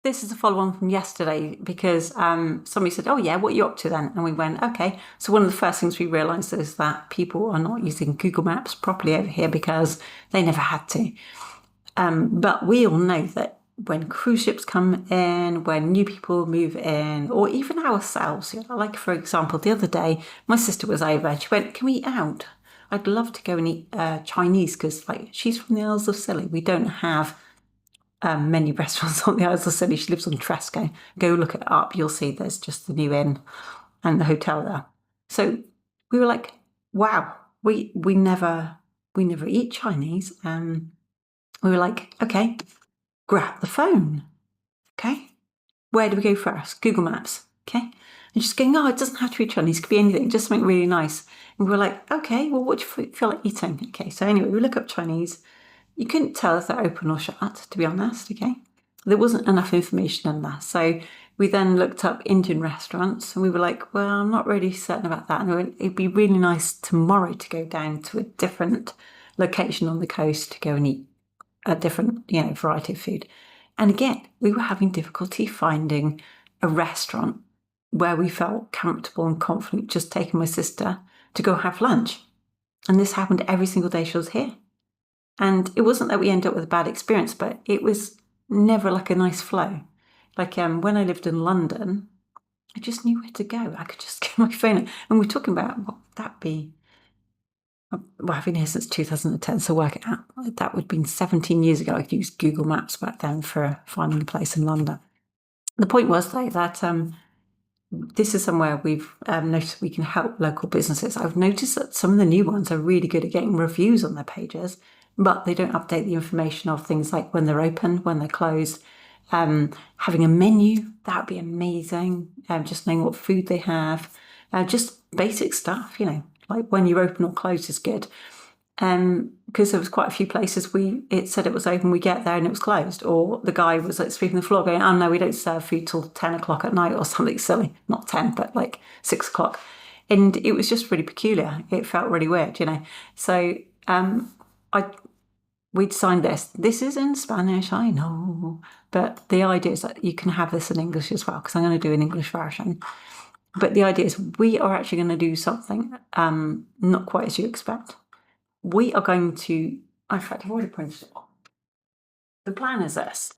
this is a follow-on from yesterday because somebody said, oh yeah, what are you up to then? And we went, okay. So one of the first things we realised is that people are not using Google Maps properly over here because they never had to. But we all know that when cruise ships come in, when new people move in, or even ourselves, like for example, the other day, my sister was over and she went, can we eat out? I'd love to go and eat Chinese because like she's from the Isles of Scilly. We don't have many restaurants on the Isles of Scilly. She lives on Tresco. Go look it up. You'll see there's just the new inn and the hotel there. So we were like, wow, we never eat Chinese. We were like, okay, grab the phone. Okay, where do we go first? Google Maps. Okay, and she's going, oh, it doesn't have to be Chinese. It could be anything. Just something really nice. And we were like, okay, well, what do you feel like eating? Okay, so anyway, we look up Chinese. You couldn't tell if they're open or shut, to be honest, okay? There wasn't enough information in there. So we then looked up Indian restaurants and we were like, well, I'm not really certain about that. And we went, it'd be really nice tomorrow to go down to a different location on the coast to go and eat a different, variety of food. And again, we were having difficulty finding a restaurant where we felt comfortable and confident just taking my sister to go have lunch. And this happened every single day she was here. And it wasn't that we ended up with a bad experience, but it was never like a nice flow. Like when I lived in London, I just knew where to go. I could just get my phone out. And we're talking about, what would that be? Well, I've been here since 2010, so work it out. That would have been 17 years ago. I used Google Maps back then for finding a place in London. The point was, though, that this is somewhere we've noticed we can help local businesses. I've noticed that some of the new ones are really good at getting reviews on their pages, but they don't update the information of things like when they're open, when they're closed. Having a menu, that would be amazing. Just knowing what food they have. Just basic stuff, like when you're open or closed is good. Because there was quite a few places it said it was open, we get there and it was closed. Or the guy was like sweeping the floor going, oh no, we don't serve food till 10 o'clock at night or something silly. Not 10, but like 6 o'clock. And it was just really peculiar. It felt really weird, So we'd signed this. This is in Spanish, I know. But the idea is that you can have this in English as well, because I'm going to do an English version. But the idea is we are actually going to do something not quite as you expect. We are going to, in fact, I've already printed it. The plan is this.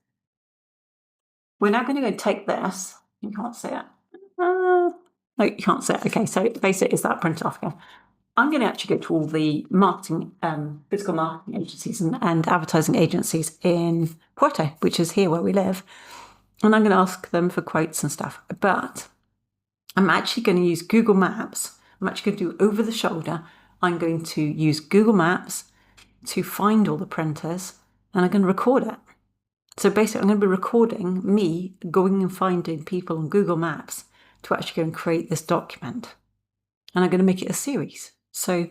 We're now going to go take this. You can't see it. No, you can't see it. Okay, so basically, is that printed off again? I'm going to actually go to all the marketing, physical marketing agencies and advertising agencies in Puerto, which is here where we live. And I'm going to ask them for quotes and stuff. But I'm actually going to use Google Maps. I'm actually going to do over the shoulder. I'm going to use Google Maps to find all the printers and I'm going to record it. So basically, I'm going to be recording me going and finding people on Google Maps to actually go and create this document. And I'm going to make it a series. So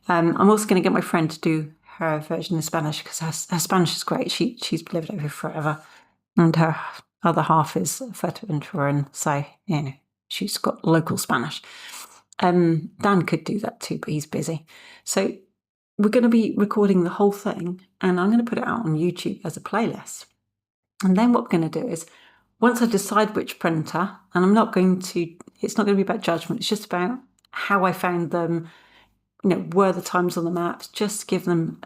I'm also going to get my friend to do her version in Spanish because her Spanish is great. She's lived over forever. And her other half is Fuerteventuran, so, she's got local Spanish. Dan could do that too, but he's busy. So we're going to be recording the whole thing and I'm going to put it out on YouTube as a playlist. And then what we're going to do is, once I decide which printer, and it's not going to be about judgment, it's just about how I found them, were the times on the maps, just give them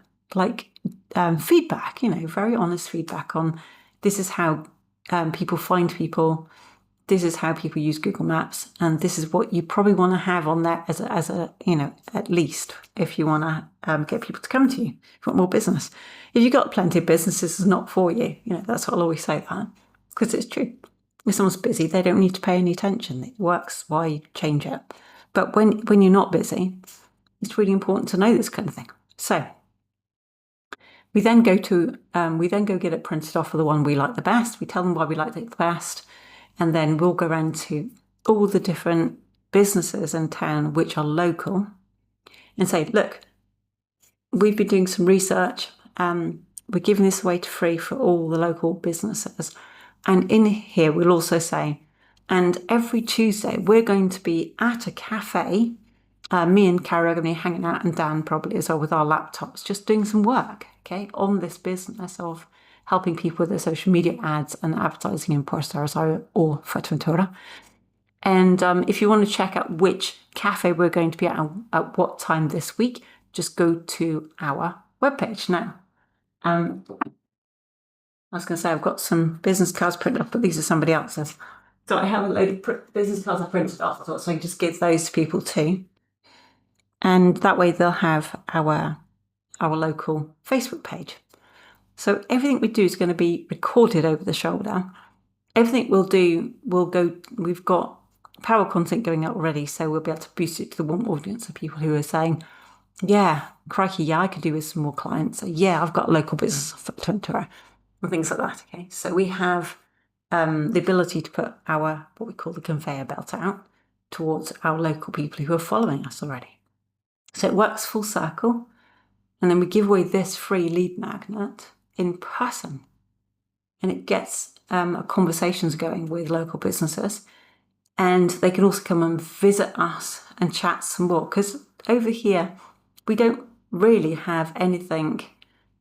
feedback, very honest feedback on this is how people find people. This is how people use Google Maps, and this is what you probably want to have on there as a at least if you want to get people to come to you. If you want more business. If you've got plenty of businesses, it's not for you. That's what I'll always say that because it's true. If someone's busy, they don't need to pay any attention. It works. Why change it? But when you're not busy, it's really important to know this kind of thing. So we then go get it printed off for the one we like the best. We tell them why we like it the best. And then we'll go around to all the different businesses in town which are local and say, look, we've been doing some research. We're giving this away for free for all the local businesses. And in here, we'll also say, and every Tuesday, we're going to be at a cafe. Me and Cara are going to be hanging out, and Dan probably as well, with our laptops, just doing some work, okay, on this business of helping people with their social media ads and advertising in Porto Rosario or Fuerteventura. And if you want to check out which cafe we're going to be at what time this week, just go to our webpage now. I was going to say I've got some business cards printed off, but these are somebody else's. So I have a load of business cards I printed off, so I can just give those to people too. And that way they'll have our local Facebook page. So everything we do is going to be recorded over the shoulder. Everything we'll do will go, we've got power content going out already, so we'll be able to boost it to the warm audience of people who are saying, yeah, crikey, yeah, I could do with some more clients. Yeah, I've got a local business footprint and things like that. Okay, so we have the ability to put our, what we call the conveyor belt out towards our local people who are following us already. So it works full circle. And then we give away this free lead magnet in person. And it gets conversations going with local businesses. And they can also come and visit us and chat some more. Because over here, we don't really have anything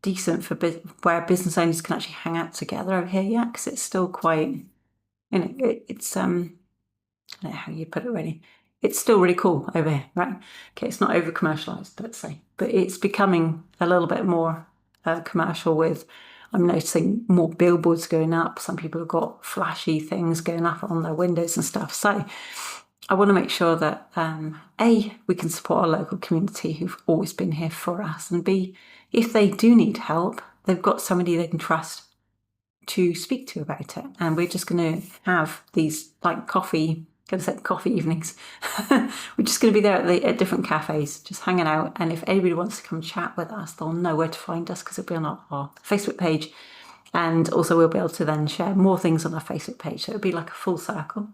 decent for where business owners can actually hang out together over here yet. Because it's still quite, it's, I don't know how you put it really. It's still really cool over here, right? Okay, it's not over commercialized, let's say, but it's becoming a little bit more commercial with, I'm noticing more billboards going up. Some people have got flashy things going up on their windows and stuff. So I want to make sure that A, we can support our local community who've always been here for us, and B, if they do need help, they've got somebody they can trust to speak to about it. And we're just going to have these like coffee evenings. We're just going to be there at different cafes, just hanging out. And if anybody wants to come chat with us, they'll know where to find us because it'll be on our Facebook page. And also we'll be able to then share more things on our Facebook page. So it'll be like a full circle.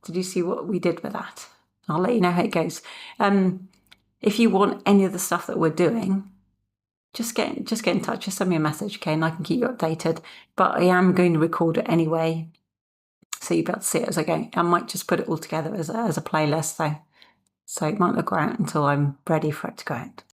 Did you see what we did with that? I'll let you know how it goes. If you want any of the stuff that we're doing, just get in touch. Just send me a message, okay? And I can keep you updated. But I am going to record it anyway, so you'll be able to see it as I go. I might just put it all together as a playlist though. So it might not go out until I'm ready for it to go out.